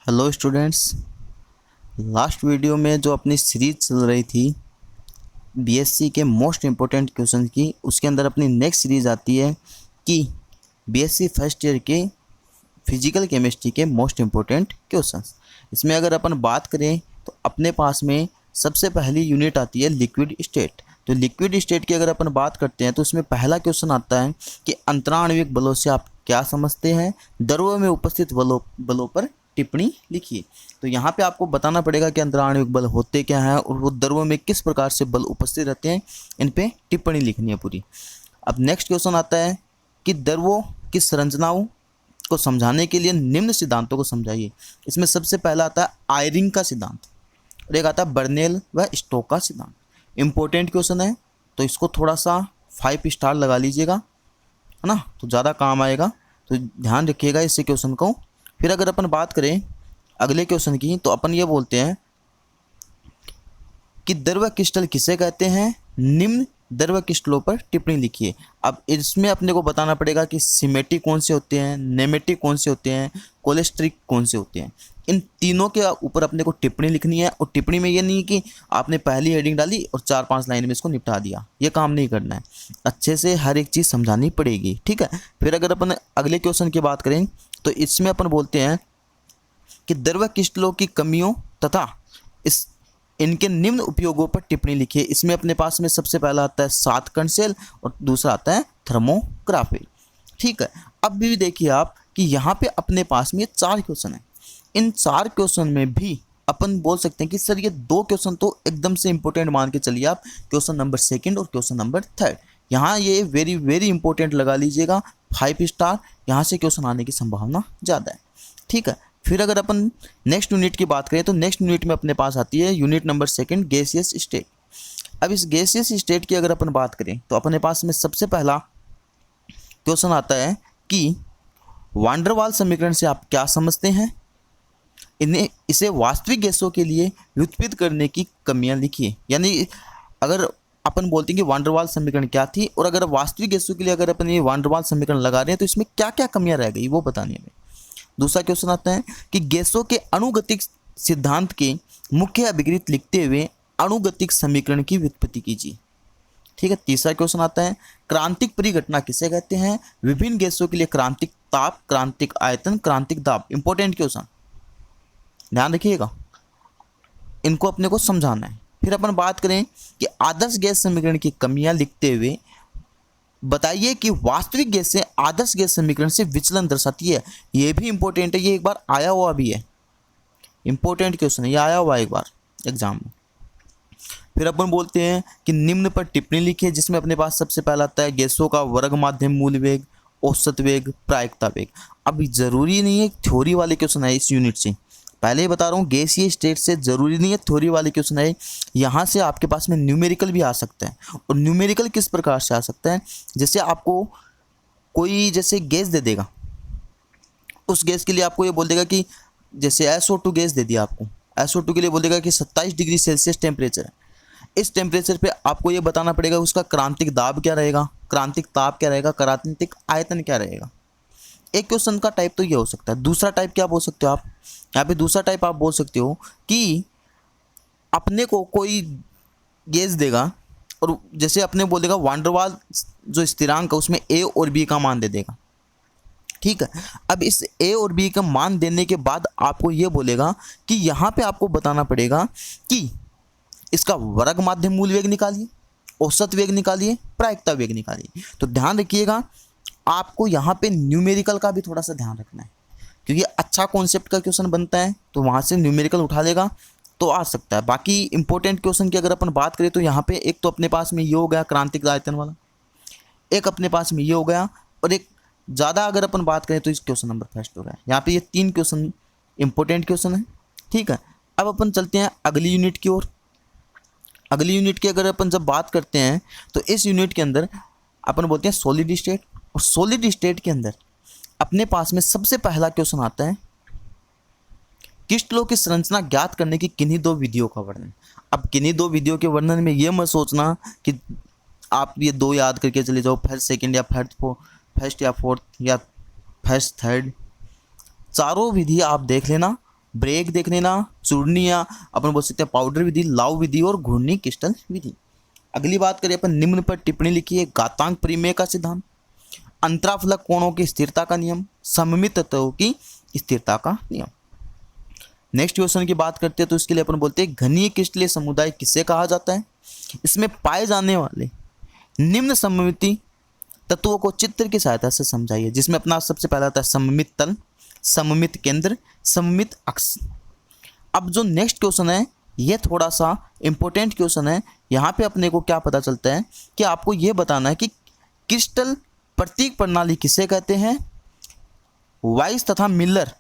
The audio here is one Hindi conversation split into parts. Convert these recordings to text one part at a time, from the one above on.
Hello students. लास्ट वीडियो में जो अपनी सीरीज चल रही थी बीएससी के मोस्ट इम्पोर्टेंट क्वेश्चन की, उसके अंदर अपनी नेक्स्ट सीरीज आती है कि बीएससी फर्स्ट ईयर के फिजिकल केमिस्ट्री के मोस्ट इम्पोर्टेंट क्वेश्चंस। इसमें अगर अपन बात करें तो अपने पास में सबसे पहली यूनिट आती है लिक्विड स्टेट। तो लिक्विड स्टेट की अगर अपन बात करते हैं तो उसमें पहला क्वेश्चन आता है कि अंतराण्विक बलों से आप क्या समझते हैं, द्रव्य में उपस्थित बलों पर टिप्पणी लिखिए। तो यहाँ पे आपको बताना पड़ेगा कि अंतराण्विक बल होते क्या हैं और वो द्रव्य में किस प्रकार से बल उपस्थित रहते हैं, इन पे टिप्पणी लिखनी है पूरी। अब नेक्स्ट क्वेश्चन आता है कि द्रव्यों की संरचनाओं को समझाने के लिए निम्न सिद्धांतों को समझाइए। इसमें सबसे पहला आता है आयरिंग का सिद्धांत और एक आता है बर्नेल व स्टोक का सिद्धांत। इम्पोर्टेंट क्वेश्चन है तो इसको थोड़ा सा 5 स्टार लगा लीजिएगा, है ना, तो ज़्यादा काम आएगा, तो ध्यान रखिएगा इस क्वेश्चन को। फिर अगर अपन बात करें अगले क्वेश्चन की तो अपन ये बोलते हैं कि द्रव्य क्रिस्टल किसे कहते हैं, निम्न द्रव्य क्रिस्टलों पर टिप्पणी लिखिए। अब इसमें अपने को बताना पड़ेगा कि सिमेटिक कौन से होते हैं, नेमेटिक कौन से होते हैं, कोलेस्ट्रिक कौन से होते हैं। इन तीनों के ऊपर अपने को टिप्पणी लिखनी है। और टिप्पणी में ये नहीं कि आपने पहली हेडिंग डाली और 4-5 लाइन में इसको निपटा दिया, ये काम नहीं करना है, अच्छे से हर एक चीज़ समझानी पड़ेगी, ठीक है। फिर अगर अपन अगले क्वेश्चन की बात करें तो इसमें अपन बोलते हैं कि द्रव्य क्रिस्टलों की कमियों तथा इनके निम्न उपयोगों पर टिप्पणी लिखिए। इसमें अपने पास में सबसे पहला आता है सातकण सेल और दूसरा आता है थर्मोग्राफी, ठीक है। अब भी देखिए आप कि यहाँ पे अपने पास में 4 क्वेश्चन है। इन 4 क्वेश्चन में भी अपन बोल सकते हैं कि सर ये 2 क्वेश्चन तो एकदम से इंपॉर्टेंट मान के चलिए आप, क्वेश्चन नंबर 2 और क्वेश्चन नंबर 3। यहाँ ये वेरी वेरी इंपॉर्टेंट लगा लीजिएगा 5 स्टार, यहाँ से क्वेश्चन आने की संभावना ज़्यादा है, ठीक है। फिर अगर अपन नेक्स्ट यूनिट की बात करें तो नेक्स्ट यूनिट में अपने पास आती है यूनिट नंबर 2 गैसियस स्टेट। अब इस गैसियस स्टेट की अगर अपन बात करें तो अपने पास में सबसे पहला क्वेश्चन आता है कि वान डर वाल समीकरण से आप क्या समझते हैं, इसे वास्तविक गैसों के लिए व्युत्पन्न करने की कमियां लिखिए। यानी अगर अपन बोलते हैं कि वान डर वाल समीकरण क्या थी और अगर वास्तविक गैसों के लिए अगर अपन ये वान डर वाल समीकरण लगा रहे हैं तो इसमें क्या क्या कमियां रह गई वो बतानी है। दूसरा क्वेश्चन आता है कि गैसों के अणुगतिक सिद्धांत के मुख्य अभिकृत लिखते हुए अणुगतिक समीकरण की व्युत्पत्ति कीजिए, ठीक है। तीसरा क्वेश्चन आता है क्रांतिक परिघटना किसे कहते हैं, विभिन्न गैसों के लिए क्रांतिक ताप, क्रांतिक आयतन, क्रांतिक दाब। इंपॉर्टेंट क्वेश्चन, ध्यान रखिएगा, इनको अपने को समझाना है। फिर अपन बात करें कि आदर्श गैस समीकरण की कमियां लिखते हुए बताइए कि वास्तविक गैस से आदर्श गैस समीकरण से विचलन दर्शाती है। ये भी इंपॉर्टेंट है, ये एक बार आया हुआ भी है, इंपॉर्टेंट क्वेश्चन है, ये आया हुआ एक बार एग्जाम में। फिर अपन बोलते हैं कि निम्न पर टिप्पणी लिखिए, जिसमें अपने पास सबसे पहला आता है गैसों का वर्ग माध्यम मूल वेग, औसत वेग, प्रायिकता वेग। अब जरूरी नहीं है थ्योरी वाले क्वेश्चन है इस यूनिट से, पहले ही बता रहा हूँ गैसीय स्टेट से जरूरी नहीं है थ्योरी वाले क्वेश्चन है। यहाँ से आपके पास में न्यूमेरिकल भी आ सकता है। और न्यूमेरिकल किस प्रकार से आ सकता है, जैसे आपको कोई जैसे गैस दे देगा, उस गैस के लिए आपको ये बोल देगा कि जैसे SO2 गैस दे दिया आपको, SO2 के लिए बोल देगा कि 27 डिग्री सेल्सियस टेम्परेचर है। इस टेम्परेचर पे आपको ये बताना पड़ेगा उसका क्रांतिक दाब क्या रहेगा, क्रांतिक ताप क्या रहेगा, क्रांतिक आयतन क्या रहेगा। एक क्वेश्चन का टाइप तो ये हो सकता है। दूसरा टाइप क्या बोल सकते हो आप, यहाँ पे दूसरा टाइप आप बोल सकते हो कि अपने को कोई गैस देगा और जैसे अपने बोल देगा वान डर वाल जो स्थिरांक है उसमें A और B का मान दे देगा, ठीक है। अब इस A और B का मान देने के बाद आपको ये बोलेगा कि यहाँ पे आपको बताना पड़ेगा कि इसका वर्ग माध्यम मूल वेग निकालिए, औसत वेग निकालिए, प्रायिकता वेग निकालिए। तो ध्यान रखिएगा आपको यहाँ पे न्यूमेरिकल का भी थोड़ा सा ध्यान रखना है, क्योंकि अच्छा कॉन्सेप्ट का क्वेश्चन बनता है तो वहाँ से न्यूमेरिकल उठा लेगा तो आ सकता है। बाकी इंपॉर्टेंट क्वेश्चन की अगर अपन बात करें तो यहाँ पे एक तो अपने पास में ये हो गया क्रांतिक आयतन वाला, एक अपने पास में ये हो गया, और एक ज़्यादा अगर अपन बात करें तो इस क्वेश्चन नंबर फर्स्ट हो गया। यहाँ पे ये 3 क्वेश्चन इंपॉर्टेंट क्वेश्चन है, ठीक है। अब अपन चलते हैं अगली यूनिट की ओर। अगली यूनिट की अगर अपन जब बात करते हैं तो इस यूनिट के अंदर अपन बोलते हैं सॉलिड स्टेट। और सॉलिड स्टेट के अंदर अपने पास में सबसे पहला क्वेश्चन आता है क्रिस्टलों की संरचना ज्ञात करने की किन्हीं 2 विधियों का वर्णन। अब किन्हीं 2 विधियों के वर्णन में ये मत सोचना कि आप ये 2 याद करके चले जाओ, फर्स्ट सेकंड या फर्स्ट या फोर्थ या फर्स्ट थर्ड, चारों विधि आप देख लेना ब्रेक देख लेना, चूर्णी या अपन बोल सकते हैं पाउडर विधि, लाव विधि और घूर्णी क्रिस्टल विधि। अगली बात करें अपन, निम्न पर टिप्पणी लिखिए। घातांक परिमेय का सिद्धांत, अंतराफलक कोणों की स्थिरता का नियम, सममित तत्वों की स्थिरता का नियम। नेक्स्ट क्वेश्चन की बात करते हैं तो इसके लिए अपन बोलते हैं घनीय क्रिस्टलीय समुदाय किसे कहा जाता है। इसमें पाए जाने वाले निम्न सममिति तत्वों को चित्र की सहायता से समझाइए, जिसमें अपना सबसे पहला आता है सममित तल, सममित केंद्र, सममित अक्ष। अब जो नेक्स्ट क्वेश्चन है ये थोड़ा सा इंपॉर्टेंट क्वेश्चन है। यहाँ पे अपने को क्या पता चलता है कि आपको ये बताना है कि क्रिस्टल प्रतीक प्रणाली किसे कहते हैं। वाइस तथा मिलर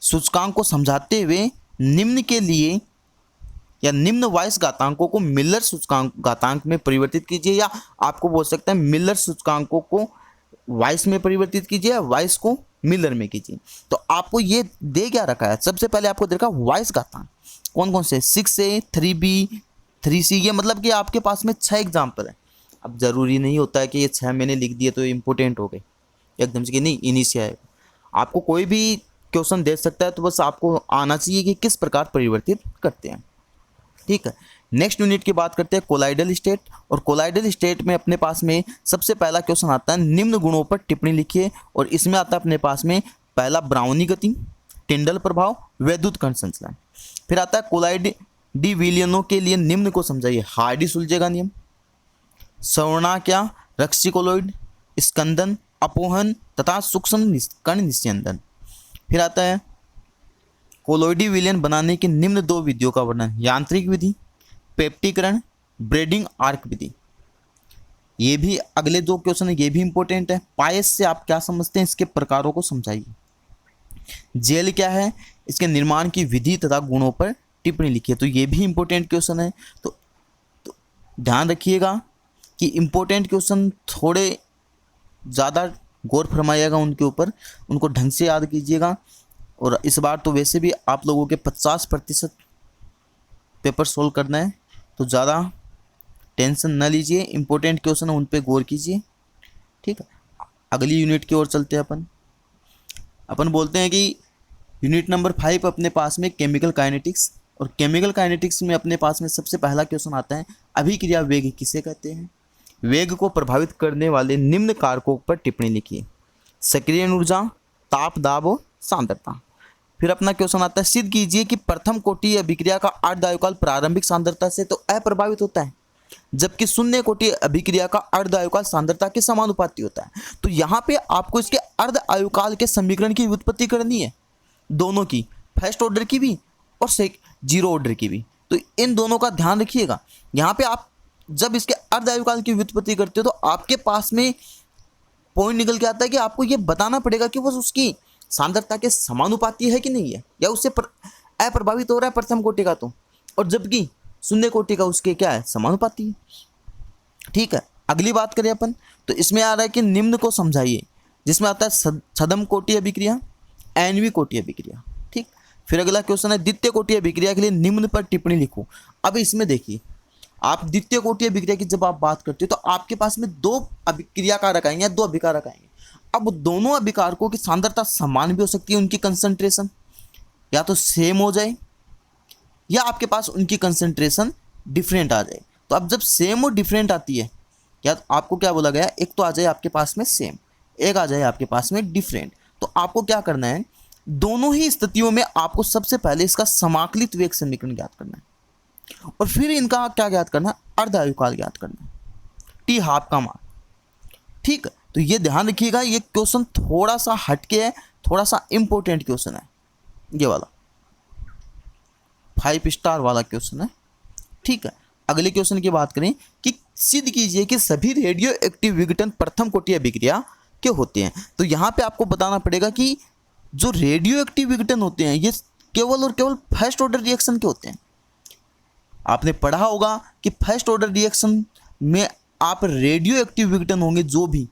सूचकांक को समझाते हुए निम्न के लिए या निम्न वाइस घातांकों को मिलर सूचकांक घातांक में परिवर्तित कीजिए, या आपको बोल सकते हैं मिलर सूचकांकों को वाइस में परिवर्तित कीजिए, वाइस को मिलर में कीजिए। तो आपको ये दे क्या रखा है, सबसे पहले आपको दे रखा वाइस घातांक कौन कौन से, 6A, 3B, 3C। ये मतलब कि आपके पास में 6 एग्जाम्पल है। अब जरूरी नहीं होता है कि ये 6 मैंने लिख दिए तो इम्पोर्टेंट हो गए एकदम से कि नहीं, इन्हीं से आएगा। आपको कोई भी क्वेश्चन दे सकता है, तो बस आपको आना चाहिए कि किस प्रकार परिवर्तित करते हैं। ठीक है, नेक्स्ट यूनिट की बात करते हैं कोलाइडल स्टेट। और कोलाइडल स्टेट में अपने पास में सबसे पहला क्वेश्चन आता है निम्न गुणों पर टिप्पणी लिखिए। और इसमें आता है अपने पास में पहला ब्राउनी गति, टिंडल प्रभाव, वैद्युत कण संचलन। फिर आता है कोलाइड डी विलियनों के लिए निम्न को समझाइए। हार्डी सुलझेगा नियम, सवर्णाक्या, रक्सिकोलॉइड, स्कंदन, अपोहन तथा सूक्ष्म कण निस्यंदन। फिर आता है कोलोइडी विलयन बनाने की निम्न 2 विधियों का वर्णन, यांत्रिक विधि, पेप्टीकरण, ब्रेडिंग आर्क विधि। ये भी अगले 2 क्वेश्चन है, ये भी इंपॉर्टेंट है। पायस से आप क्या समझते हैं, इसके प्रकारों को समझाइए। जेल क्या है, इसके निर्माण की विधि तथा गुणों पर टिप्पणी लिखिए। तो ये भी इंपॉर्टेंट क्वेश्चन है। तो ध्यान रखिएगा कि इंपॉर्टेंट क्वेश्चन थोड़े ज़्यादा गौर फरमाइएगा उनके ऊपर, उनको ढंग से याद कीजिएगा। और इस बार तो वैसे भी आप लोगों के 50% पेपर सोल्व करना है, तो ज़्यादा टेंशन न लीजिए। इंपॉर्टेंट क्वेश्चन है उन पे गौर कीजिए। ठीक है, अगली यूनिट की ओर चलते हैं। अपन बोलते हैं कि यूनिट नंबर 5 अपने पास में केमिकल काइनेटिक्स। और केमिकल काइनेटिक्स में अपने पास में सबसे पहला क्वेश्चन आता है अभिक्रिया वेग किसे कहते हैं। वेग को प्रभावित करने वाले निम्न कारकों पर टिप्पणी लिखिए। सक्रिय ऊर्जा, ताप दाब और सांद्रता। फिर अपना क्वेश्चन आता है सिद्ध कीजिए कि प्रथम कोटि अभिक्रिया का अर्धआयुकाल प्रारंभिक सांद्रता से तो अप्रभावित होता है, जबकि शून्य कोटि अभिक्रिया का अर्धआयुकाल सांद्रता के समानुपाती होता है। तो यहाँ पे आपको इसके अर्धआयुकाल के समीकरण की व्युत्पत्ति करनी है, दोनों की, फर्स्ट ऑर्डर की भी और जीरो ऑर्डर की भी। तो इन दोनों का ध्यान रखिएगा। यहाँ पे आप जब इसके अर्धआयुकाल की व्युत्पत्ति करते हो तो आपके पास में पॉइंट निकल के आता है कि आपको ये बताना पड़ेगा कि वो उसकी सांद्रता के समानुपाती है कि नहीं है, या उससे अप्रभावित हो रहा है प्रथम कोटि का तो, और जबकि शून्य कोटि का उसके क्या है, समानुपाती है। ठीक है, अगली बात करें अपन तो इसमें आ रहा है कि निम्न को समझाइए, जिसमें आता है छद्म कोटि अभिक्रिया, एनवी कोटि अभिक्रिया। ठीक, फिर अगला क्वेश्चन है द्वितीय कोटि अभिक्रिया के लिए निम्न पर टिप्पणी लिखो। अब इसमें देखिए, आप द्वितीय कोटि अभिक्रिया की जब आप बात करते हो तो आपके पास में 2 अभिक्रिया कारक आएंगे या 2 अभिकारक आएंगे। अब दोनों अभिकारकों की सांद्रता समान भी हो सकती है, उनकी कंसंट्रेशन या तो सेम हो जाए या आपके पास उनकी कंसंट्रेशन डिफरेंट आ जाए। तो अब जब सेम और डिफरेंट आती है, या तो आपको क्या बोला गया, एक तो आ जाए आपके पास में सेम, एक आ जाए आपके पास में डिफरेंट। तो आपको क्या करना है, दोनों ही स्थितियों में आपको सबसे पहले इसका समाकलित वेग समीकरण ज्ञात करना है और फिर इनका क्या ज्ञात करना, अर्धआयुकाल ज्ञात करना है, टी हाफ का मान। ठीक है, तो ये ध्यान रखिएगा, ये क्वेश्चन थोड़ा सा हटके है, थोड़ा सा इंपॉर्टेंट क्वेश्चन है, ये वाला 5 स्टार वाला क्वेश्चन है। ठीक है, अगले क्वेश्चन की बात करें कि सिद्ध कीजिए कि सभी रेडियो एक्टिव विघटन प्रथम कोटि अभिक्रिया के होते हैं। तो यहाँ पे आपको बताना पड़ेगा कि जो रेडियो एक्टिव विघटन होते हैं ये केवल और केवल फर्स्ट ऑर्डर रिएक्शन के होते हैं। आपने पढ़ा होगा कि फर्स्ट ऑर्डर रिएक्शन में आप रेडियो एक्टिव विघटन होंगे जो भी,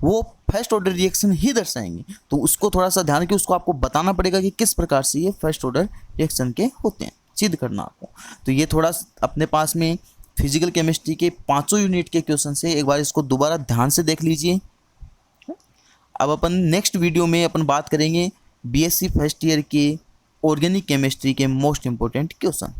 वो फर्स्ट ऑर्डर रिएक्शन ही दर्शाएंगे। तो उसको थोड़ा सा ध्यान रखिए, उसको आपको बताना पड़ेगा कि किस प्रकार से ये फर्स्ट ऑर्डर रिएक्शन के होते हैं, सिद्ध करना आपको। तो ये थोड़ा अपने पास में फिजिकल केमिस्ट्री के 5 यूनिट के क्वेश्चन से एक बार इसको दोबारा ध्यान से देख लीजिए। अब अपन नेक्स्ट वीडियो में अपन बात करेंगे बीएससी फर्स्ट ईयर के ऑर्गेनिक केमिस्ट्री के मोस्ट इंपॉर्टेंट क्वेश्चन।